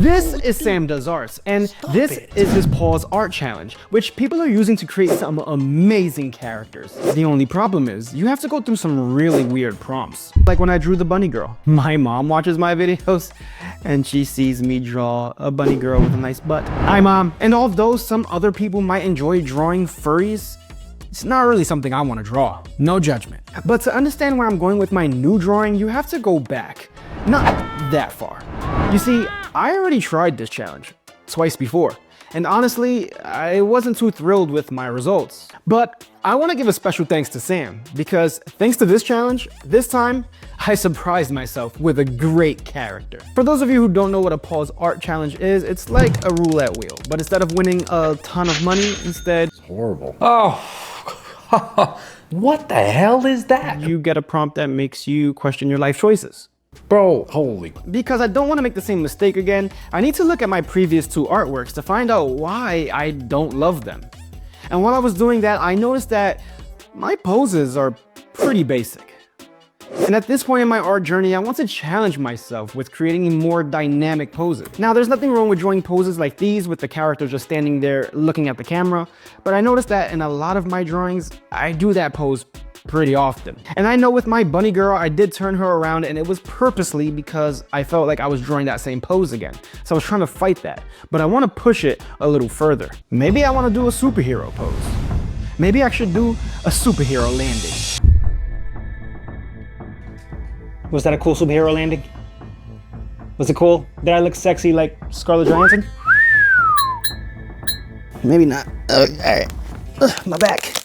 This is Sam Does Arts, and this is his Pause Art Challenge, which people are using to create some amazing characters. The only problem is, you have to go through some really weird prompts. Like when I drew the bunny girl. My mom watches my videos, and she sees me draw a bunny girl with a nice butt. Hi Mom! And although some other people might enjoy drawing furries, it's not really something I want to draw. No judgment. But to understand where I'm going with my new drawing, you have to go back. Not that far. You see, I already tried this challenge twice before, and honestly, I wasn't too thrilled with my results. But I want to give a special thanks to Sam, because thanks to this challenge, this time, I surprised myself with a great character. For those of you who don't know what a Pause Art Challenge is, it's like a roulette wheel, but instead of winning a ton of money, instead... It's horrible. Oh, what the hell is that? You get a prompt that makes you question your life choices. Bro, holy. Because I don't want to make the same mistake again, I need to look at my previous two artworks to find out why I don't love them. And while I was doing that, I noticed that my poses are pretty basic. And at this point in my art journey, I want to challenge myself with creating more dynamic poses. Now, there's nothing wrong with drawing poses like these with the character just standing there looking at the camera, but I noticed that in a lot of my drawings, I do that pose pretty often. And I know with my bunny girl, I did turn her around, and it was purposely because I felt like I was drawing that same pose again. So I was trying to fight that, but I want to push it a little further. Maybe I want to do a superhero pose. Maybe I should do a superhero landing. Was that a cool superhero landing? Was it cool? Did I look sexy like Scarlett Johansson? Maybe not. All right. My back.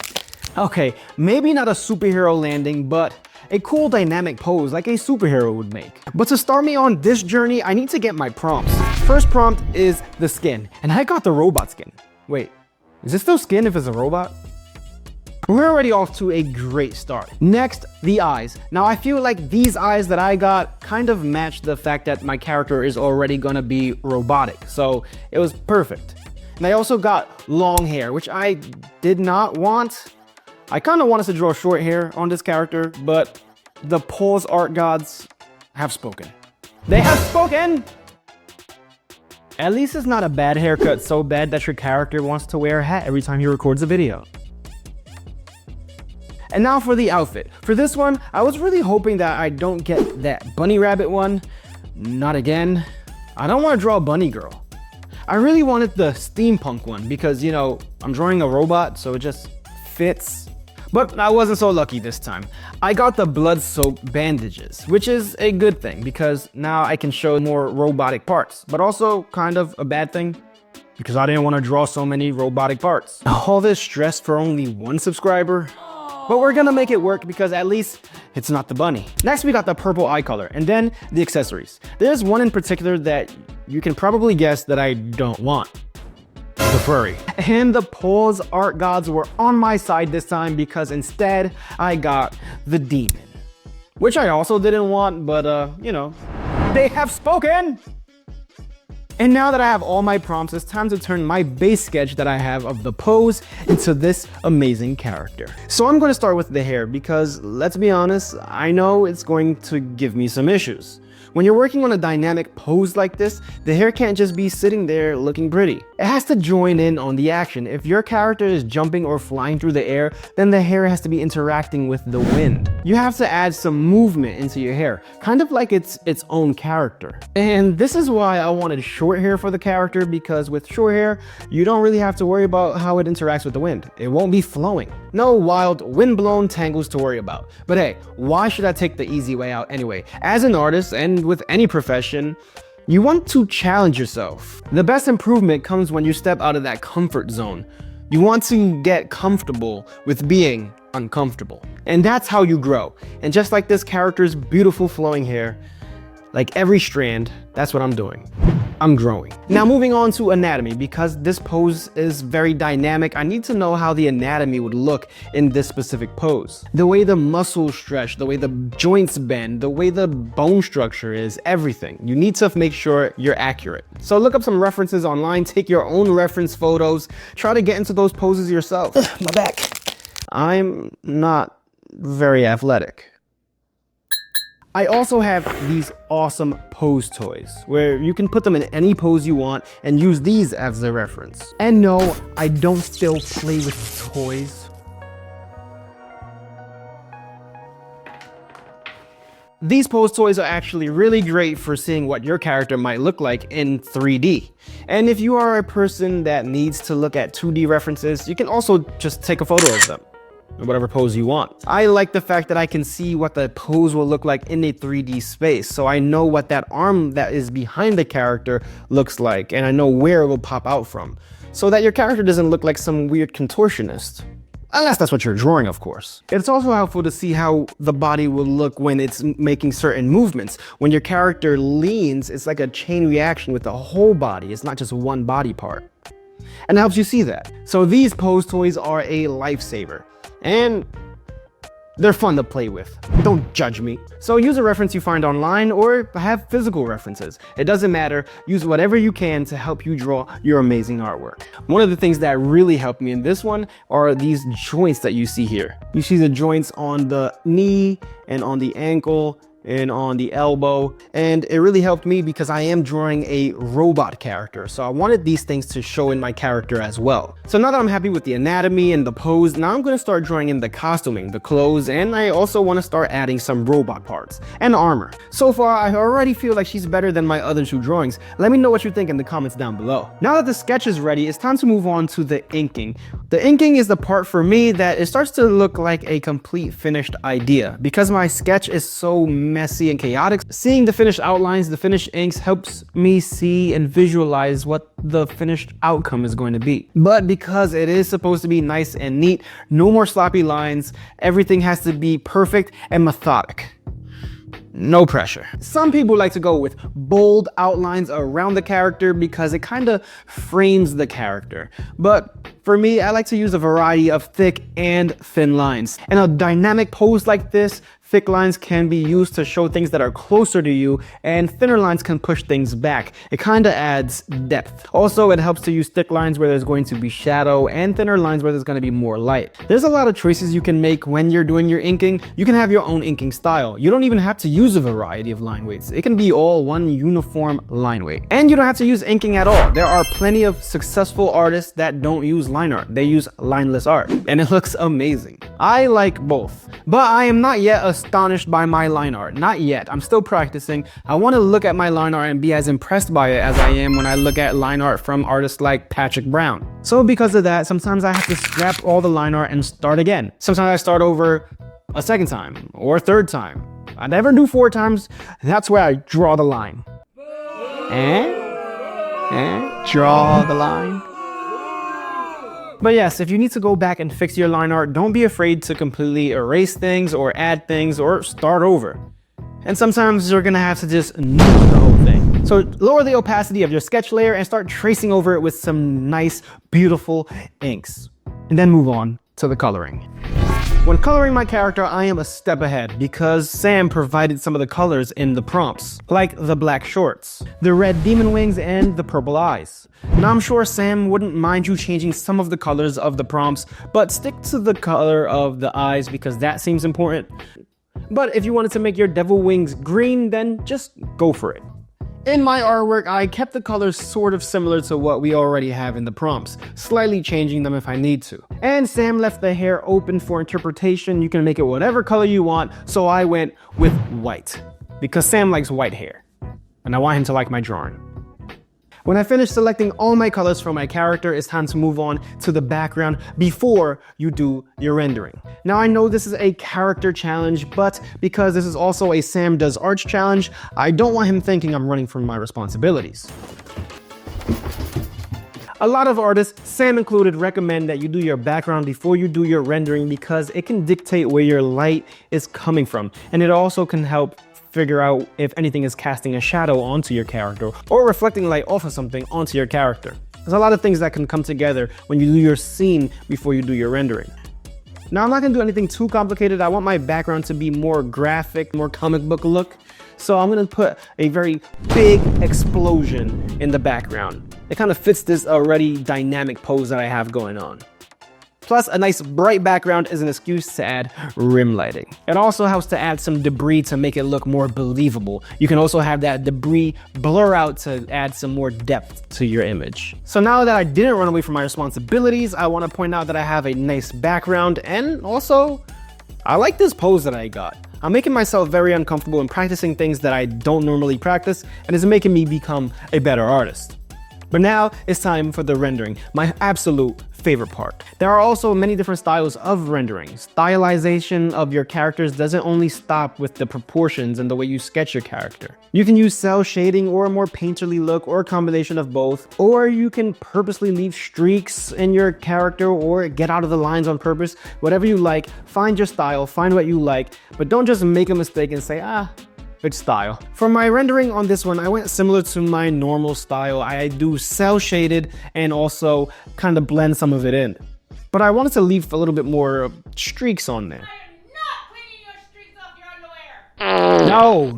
Okay, maybe not a superhero landing, but a cool dynamic pose like a superhero would make. But to start me on this journey, I need to get my prompts. First prompt is the skin, and I got the robot skin. Wait, is it still skin if it's a robot? We're already off to a great start. Next, the eyes. Now I feel like these eyes that I got kind of match the fact that my character is already gonna be robotic, so it was perfect. And I also got long hair, which I did not want. I kind of wanted to draw short hair on this character, but the Pause Art gods have spoken. They have spoken! At least it's not a bad haircut so bad that your character wants to wear a hat every time he records a video. And now for the outfit. For this one, I was really hoping that I don't get that bunny rabbit one. Not again. I don't want to draw a bunny girl. I really wanted the steampunk one because, you know, I'm drawing a robot, so it just fits. But I wasn't so lucky this time. I got the blood-soaked bandages, which is a good thing because now I can show more robotic parts, but also kind of a bad thing because I didn't want to draw so many robotic parts. All this stress for only one subscriber? But we're gonna make it work because at least it's not the bunny. Next, we got the purple eye color and then the accessories. There's one in particular that you can probably guess that I don't want. The furry. And the Pause Art gods were on my side this time because instead I got the demon. Which I also didn't want, but you know, they have spoken! And now that I have all my prompts, it's time to turn my base sketch that I have of the pose into this amazing character. So I'm going to start with the hair because, let's be honest, I know it's going to give me some issues. When you're working on a dynamic pose like this, the hair can't just be sitting there looking pretty. It has to join in on the action. If your character is jumping or flying through the air, then the hair has to be interacting with the wind. You have to add some movement into your hair, kind of like it's its own character. And this is why I wanted short hair for the character, because with short hair, you don't really have to worry about how it interacts with the wind. It won't be flowing. No wild wind-blown tangles to worry about. But hey, why should I take the easy way out anyway? As an artist, and with any profession, you want to challenge yourself. The best improvement comes when you step out of that comfort zone. You want to get comfortable with being uncomfortable. And that's how you grow. And just like this character's beautiful flowing hair, like every strand, that's what I'm doing. I'm growing. Now moving on to anatomy, because this pose is very dynamic, I need to know how the anatomy would look in this specific pose. The way the muscles stretch, the way the joints bend, the way the bone structure is, everything. You need to make sure you're accurate. So look up some references online, take your own reference photos, try to get into those poses yourself. My back. I'm not very athletic. I also have these awesome pose toys where you can put them in any pose you want and use these as a reference. And no, I don't still play with toys. These pose toys are actually really great for seeing what your character might look like in 3D. And if you are a person that needs to look at 2D references, you can also just take a photo of them, whatever pose you want. I like the fact that I can see what the pose will look like in a 3D space, so I know what that arm that is behind the character looks like, and I know where it will pop out from, so that your character doesn't look like some weird contortionist. Unless that's what you're drawing, of course. It's also helpful to see how the body will look when it's making certain movements. When your character leans, it's like a chain reaction with the whole body. It's not just one body part. And it helps you see that. So these pose toys are a lifesaver. And they're fun to play with. Don't judge me. So use a reference you find online or have physical references. It doesn't matter. Use whatever you can to help you draw your amazing artwork. One of the things that really helped me in this one are these joints that you see here. You see the joints on the knee and on the ankle and on the elbow, and it really helped me because I am drawing a robot character, so I wanted these things to show in my character as well. So now that I'm happy with the anatomy and the pose, now I'm going to start drawing in the costuming, the clothes, and I also want to start adding some robot parts and armor. So far I already feel like she's better than my other 2 drawings. Let me know what you think in the comments down below. Now that the sketch is ready, it's time to move on to the inking. The inking is the part for me that it starts to look like a complete finished idea. Because my sketch is so messy and chaotic, seeing the finished outlines, the finished inks helps me see and visualize what the finished outcome is going to be. But because it is supposed to be nice and neat, no more sloppy lines, everything has to be perfect and methodic. No pressure. Some people like to go with bold outlines around the character because it kind of frames the character. But for me, I like to use a variety of thick and thin lines. In a dynamic pose like this, thick lines can be used to show things that are closer to you, and thinner lines can push things back. It kind of adds depth. Also, it helps to use thick lines where there's going to be shadow and thinner lines where there's going to be more light. There's a lot of choices you can make when you're doing your inking. You can have your own inking style. You don't even have to use a variety of line weights. It can be all one uniform line weight. And you don't have to use inking at all. There are plenty of successful artists that don't use line art. They use lineless art, and it looks amazing. I like both, but I am not yet astonished by my line art. Not yet. I'm still practicing. I want to look at my line art and be as impressed by it as I am when I look at line art from artists like Patrick Brown. So because of that, sometimes I have to scrap all the line art and start again. Sometimes I start over a second time or a third time. I never do 4 times. That's where I draw the line. Draw the line. But yes, if you need to go back and fix your line art, don't be afraid to completely erase things or add things or start over. And sometimes you're gonna have to just nuke the whole thing. So lower the opacity of your sketch layer and start tracing over it with some nice, beautiful inks. And then move on to the coloring. When coloring my character, I am a step ahead because Sam provided some of the colors in the prompts, like the black shorts, the red demon wings, and the purple eyes. Now I'm sure Sam wouldn't mind you changing some of the colors of the prompts, but stick to the color of the eyes because that seems important. But if you wanted to make your devil wings green, then just go for it. In my artwork, I kept the colors sort of similar to what we already have in the prompts, slightly changing them if I need to. And Sam left the hair open for interpretation. You can make it whatever color you want, so I went with white, because Sam likes white hair, and I want him to like my drawing. When I finish selecting all my colors for my character, it's time to move on to the background before you do your rendering. Now I know this is a character challenge, but because this is also a Sam Does Arts challenge, I don't want him thinking I'm running from my responsibilities. A lot of artists, Sam included, recommend that you do your background before you do your rendering because it can dictate where your light is coming from, and it also can help figure out if anything is casting a shadow onto your character or reflecting light off of something onto your character. There's a lot of things that can come together when you do your scene before you do your rendering. Now I'm not gonna do anything too complicated. I want my background to be more graphic, more comic book look. So I'm gonna put a very big explosion in the background. It kind of fits this already dynamic pose that I have going on. Plus, a nice bright background is an excuse to add rim lighting. It also helps to add some debris to make it look more believable. You can also have that debris blur out to add some more depth to your image. So now that I didn't run away from my responsibilities, I want to point out that I have a nice background, and also, I like this pose that I got. I'm making myself very uncomfortable and practicing things that I don't normally practice, and it's making me become a better artist. But now it's time for the rendering, my absolute favorite part. There are also many different styles of rendering. Stylization of your characters doesn't only stop with the proportions and the way you sketch your character. You can use cell shading or a more painterly look or a combination of both, or you can purposely leave streaks in your character or get out of the lines on purpose. Whatever you like, find your style, find what you like, but don't just make a mistake and say, good style. For my rendering on this one, I went similar to my normal style. I do cell shaded and also kind of blend some of it in. But I wanted to leave a little bit more streaks on there. I am not cleaning your streaks off your underwear. No,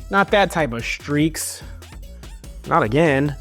not that type of streaks. Not again.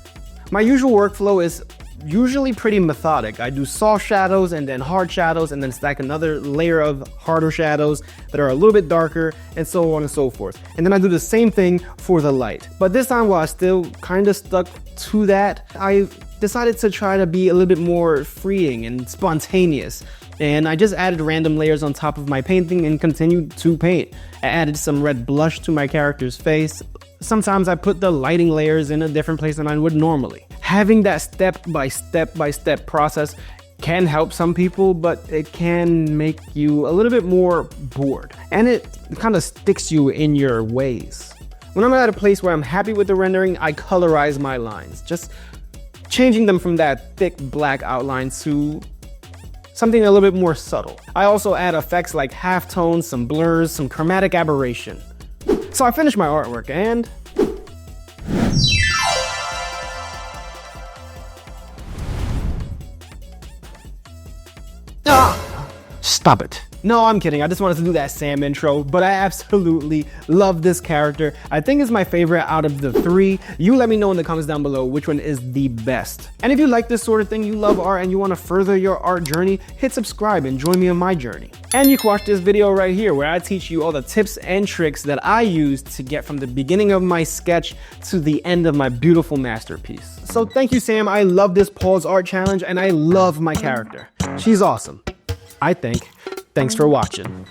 My usual workflow is usually pretty methodic. I do soft shadows and then hard shadows and then stack another layer of harder shadows that are a little bit darker and so on and so forth. And then I do the same thing for the light. But this time, while I still kind of stuck to that, I decided to try to be a little bit more freeing and spontaneous. And I just added random layers on top of my painting and continued to paint. I added some red blush to my character's face. Sometimes I put the lighting layers in a different place than I would normally. Having that step-by-step process can help some people, but it can make you a little bit more bored. And it kind of sticks you in your ways. When I'm at a place where I'm happy with the rendering, I colorize my lines, just changing them from that thick black outline to something a little bit more subtle. I also add effects like halftones, some blurs, some chromatic aberration. So I finished my artwork and stop it. No, I'm kidding. I just wanted to do that Sam intro, but I absolutely love this character. I think it's my favorite out of the three. You let me know in the comments down below which one is the best. And if you like this sort of thing, you love art and you want to further your art journey, hit subscribe and join me on my journey. And you can watch this video right here where I teach you all the tips and tricks that I use to get from the beginning of my sketch to the end of my beautiful masterpiece. So thank you, Sam. I love this Paul's Art Challenge and I love my character. She's awesome, I think. Thanks for watching.